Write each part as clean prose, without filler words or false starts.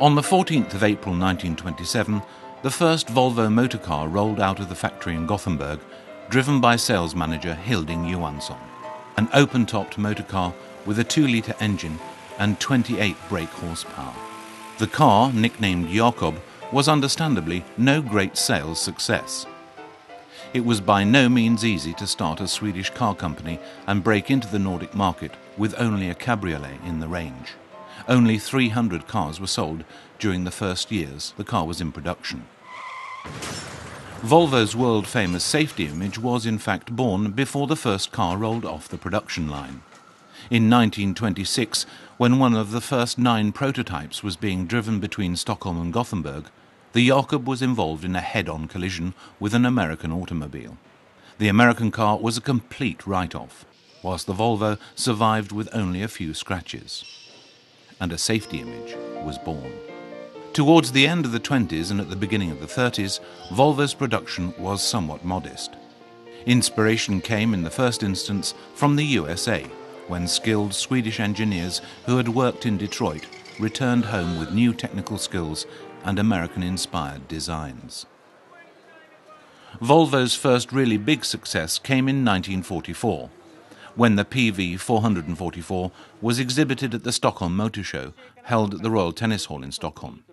On the 14th of April 1927, the first Volvo motor car rolled out of the factory in Gothenburg, driven by sales manager Hilding Johansson. An open-topped motor car with a 2-litre engine and 28 brake horsepower. The car, nicknamed Jakob, was understandably no great sales success. It was by no means easy to start a Swedish car company and break into the Nordic market with only a cabriolet in the range. Only 300 cars were sold during the first years the car was in production. Volvo's world-famous safety image was in fact born before the first car rolled off the production line. In 1926, when one of the first 9 prototypes was being driven between Stockholm and Gothenburg, the Jakob was involved in a head-on collision with an American automobile. The American car was a complete write-off, whilst the Volvo survived with only a few scratches. And a safety image was born. Towards the end of the 20s and at the beginning of the 30s, Volvo's production was somewhat modest. Inspiration came in the first instance from the USA, when skilled Swedish engineers who had worked in Detroit returned home with new technical skills and American-inspired designs. Volvo's first really big success came in 1944, when the PV 444 was exhibited at the Stockholm Motor Show, held at the Royal Tennis Hall in Stockholm.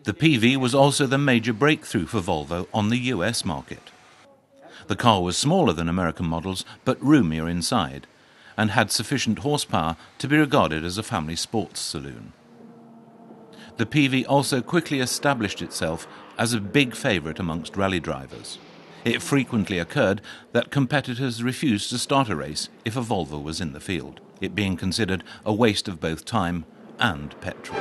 The PV was also the major breakthrough for Volvo on the US market. The car was smaller than American models, but roomier inside, and had sufficient horsepower to be regarded as a family sports saloon. The PV also quickly established itself as a big favourite amongst rally drivers. It frequently occurred that competitors refused to start a race if a Volvo was in the field, it being considered a waste of both time and petrol.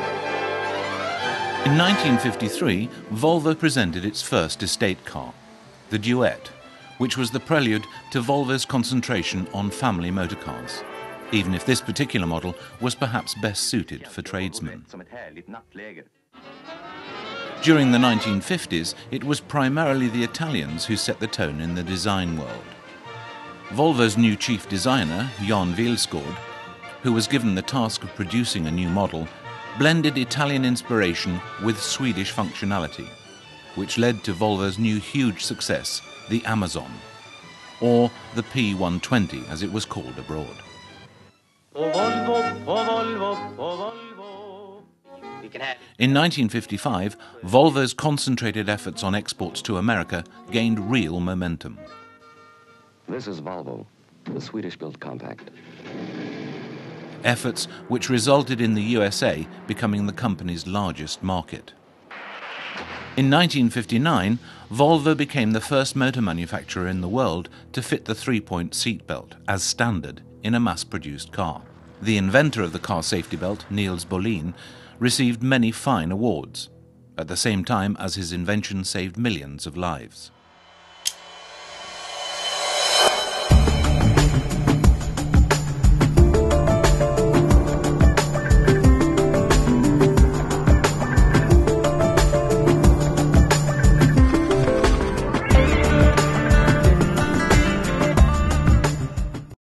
In 1953, Volvo presented its first estate car, the Duet, which was the prelude to Volvo's concentration on family motor cars, even if this particular model was perhaps best suited for tradesmen. During the 1950s, it was primarily the Italians who set the tone in the design world. Volvo's new chief designer, Jan Vilsgaard, who was given the task of producing a new model, blended Italian inspiration with Swedish functionality, which led to Volvo's new huge success, the Amazon, or the P120 as it was called abroad. In 1955, Volvo's concentrated efforts on exports to America gained real momentum. This is Volvo, the Swedish-built compact. Efforts which resulted in the USA becoming the company's largest market. In 1959, Volvo became the first motor manufacturer in the world to fit the 3-point seatbelt as standard in a mass-produced car. The inventor of the car safety belt, Niels Bohlin, received many fine awards, at the same time as his invention saved millions of lives.